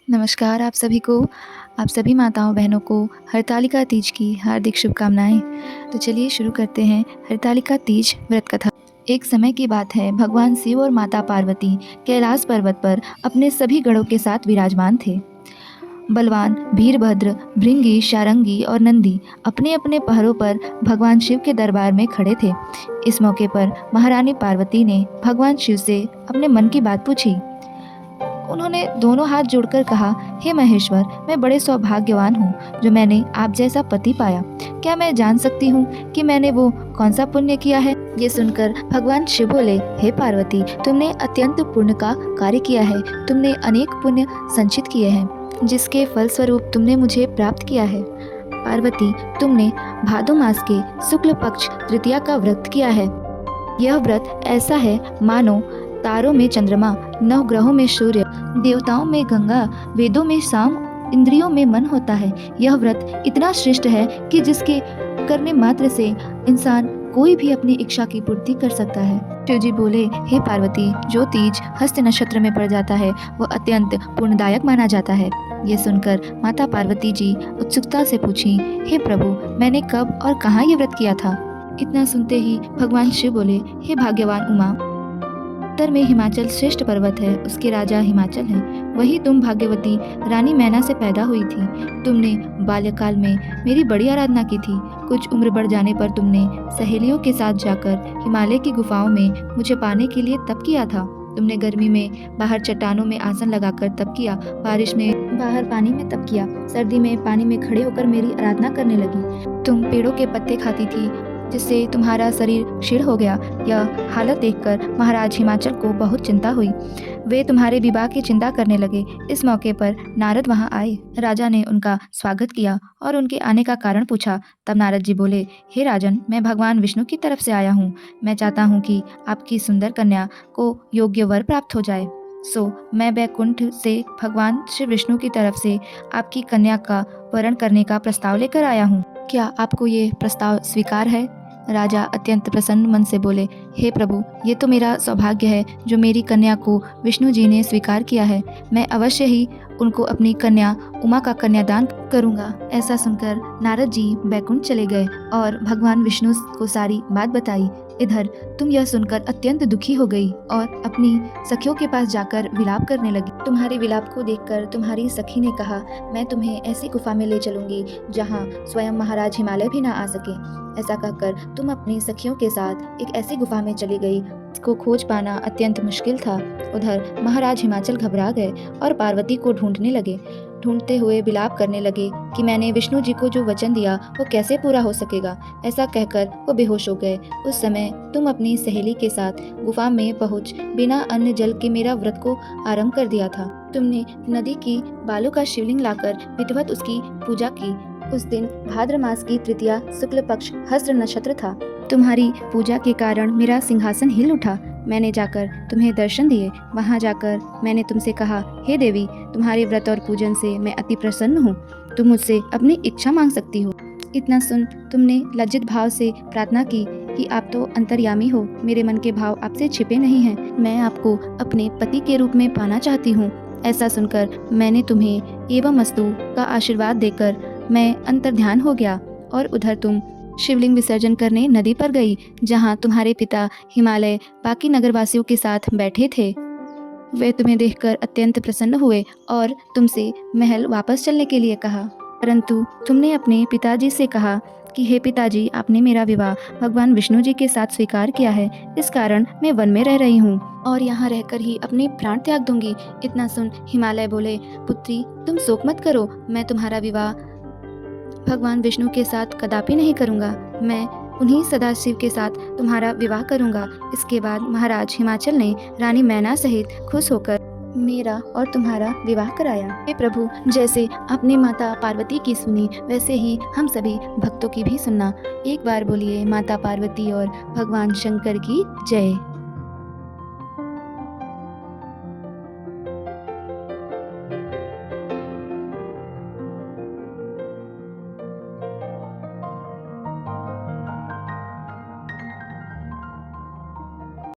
नमस्कार आप सभी को। आप सभी माताओं बहनों को हरतालिका तीज की हार्दिक शुभकामनाएं। तो चलिए शुरू करते हैं हरतालिका तीज व्रत कथा। एक समय की बात है, भगवान शिव और माता पार्वती कैलाश पर्वत पर अपने सभी गणों के साथ विराजमान थे। बलवान वीरभद्र, भृंगी, शारंगी और नंदी अपने अपने पहरों पर भगवान शिव के दरबार में खड़े थे। इस मौके पर महारानी पार्वती ने भगवान शिव से अपने मन की बात पूछी। उन्होंने दोनों हाथ जोड़कर कहा, हे महेश्वर, मैं बड़े सौभाग्यवान हूँ जो मैंने आप जैसा पति पाया। क्या मैं जान सकती हूँ कि मैंने वो कौन सा पुण्य किया है? ये सुनकर भगवान शिव बोले, हे पार्वती, तुमने अत्यंत पुण्य का कार्य किया है। तुमने अनेक पुण्य संचित किए हैं जिसके फलस्वरूप तुमने मुझे प्राप्त किया है। पार्वती, तुमने भादो मास के शुक्ल पक्ष तृतीया का व्रत किया है। यह व्रत ऐसा है मानो तारों में चंद्रमा, नवग्रहों में सूर्य, देवताओं में गंगा, वेदों में साम, इंद्रियों में मन होता है। यह व्रत इतना श्रेष्ठ है कि जिसके करने मात्र से इंसान कोई भी अपनी इच्छा की पूर्ति कर सकता है। शिव जी बोले, हे पार्वती, जो तीज हस्त नक्षत्र में पड़ जाता है वह अत्यंत पुण्यदायक माना जाता है। ये सुनकर माता पार्वती जी उत्सुकता से पूछी, हे प्रभु, मैंने कब और कहाँ ये व्रत किया था? इतना सुनते ही भगवान शिव बोले, हे भाग्यवान उमा, उत्तर में हिमाचल श्रेष्ठ पर्वत है, उसके राजा हिमाचल हैं। वही तुम भाग्यवती रानी मैना से पैदा हुई थी। तुमने बाल्यकाल में मेरी बड़ी आराधना की थी। कुछ उम्र बढ़ जाने पर तुमने सहेलियों के साथ जाकर हिमालय की गुफाओं में मुझे पाने के लिए तप किया था। तुमने गर्मी में बाहर चट्टानों में आसन लगाकर तप किया, बारिश में बाहर पानी में तप किया, सर्दी में पानी में खड़े होकर मेरी आराधना करने लगी। तुम पेड़ों के पत्ते खाती थी जिससे तुम्हारा शरीर क्षीण हो गया। यह हालत देखकर महाराज हिमाचल को बहुत चिंता हुई। वे तुम्हारे विवाह की चिंता करने लगे। इस मौके पर नारद वहां आए। राजा ने उनका स्वागत किया और उनके आने का कारण पूछा। तब नारद जी बोले, हे राजन, मैं भगवान विष्णु की तरफ से आया हूँ। मैं चाहता हूँ कि आपकी सुंदर कन्या को योग्य वर प्राप्त हो जाए। सो मैं बैकुंठ से भगवान श्री विष्णु की तरफ से आपकी कन्या का वरण करने का प्रस्ताव लेकर आया हूँ। क्या आपको ये प्रस्ताव स्वीकार है? राजा अत्यंत प्रसन्न मन से बोले, हे प्रभु, ये तो मेरा सौभाग्य है जो मेरी कन्या को विष्णु जी ने स्वीकार किया है। मैं अवश्य ही उनको अपनी कन्या उमा का कन्यादान करूंगा। ऐसा सुनकर नारद जी बैकुंठ चले गए और भगवान विष्णु को सारी बात बताई। इधर तुम यह सुनकर अत्यंत दुखी हो गई और अपनी सखियों के पास जाकर विलाप करने लगी। तुम्हारे विलाप को देखकर तुम्हारी सखी ने कहा, मैं तुम्हें ऐसी गुफा में ले चलूंगी जहाँ स्वयं महाराज हिमालय भी ना आ सके। ऐसा कहकर तुम अपनी सखियों के साथ एक ऐसी गुफा में चली गई जिसको खोज पाना अत्यंत मुश्किल था। उधर महाराज हिमाचल घबरा गए और पार्वती को ढूंढने लगे। ढूंढते हुए विलाप करने लगे कि मैंने विष्णु जी को जो वचन दिया वो कैसे पूरा हो सकेगा। ऐसा कहकर वो बेहोश हो गए। उस समय तुम अपनी सहेली के साथ गुफा में पहुंच बिना अन्न जल के मेरा व्रत को आरंभ कर दिया था। तुमने नदी की बालू का शिवलिंग लाकर विधिवत उसकी पूजा की। उस दिन भाद्र मास की तृतीया शुक्ल पक्ष हस्त नक्षत्र था। तुम्हारी पूजा के कारण मेरा सिंहासन हिल उठा। मैंने जाकर तुम्हें दर्शन दिए। वहां जाकर मैंने तुमसे कहा, हे देवी, तुम्हारे व्रत और पूजन से मैं अति प्रसन्न हूँ। तुम मुझसे अपनी इच्छा मांग सकती हो। इतना सुन तुमने लज्जित भाव से प्रार्थना की कि आप तो अंतर्यामी हो, मेरे मन के भाव आपसे छिपे नहीं हैं। मैं आपको अपने पति के रूप में पाना चाहती हूँ। ऐसा सुनकर मैंने तुम्हें एवं अस्तु का आशीर्वाद देकर मैं अंतर्ध्यान हो गया और उधर तुम शिवलिंग विसर्जन करने नदी पर गई जहाँ तुम्हारे पिता हिमालय बाकी नगरवासियों के साथ बैठे थे। वे तुम्हें देखकर अत्यंत प्रसन्न हुए और तुमसे महल वापस चलने के लिए कहा, परंतु तुमने अपने पिताजी से कहा कि हे पिताजी, आपने मेरा विवाह भगवान विष्णु जी के साथ स्वीकार किया है, इस कारण मैं वन में रह रही हूँ और यहाँ रहकर ही अपने प्राण त्याग दूंगी। इतना सुन हिमालय बोले, पुत्री, तुम शोक मत करो, मैं तुम्हारा विवाह भगवान विष्णु के साथ कदापि नहीं करूँगा। मैं उन्हीं सदाशिव के साथ तुम्हारा विवाह करूँगा। इसके बाद महाराज हिमाचल ने रानी मैना सहित खुश होकर मेरा और तुम्हारा विवाह कराया। हे प्रभु, जैसे आपने माता पार्वती की सुनी वैसे ही हम सभी भक्तों की भी सुनना। एक बार बोलिए माता पार्वती और भगवान शंकर की जय।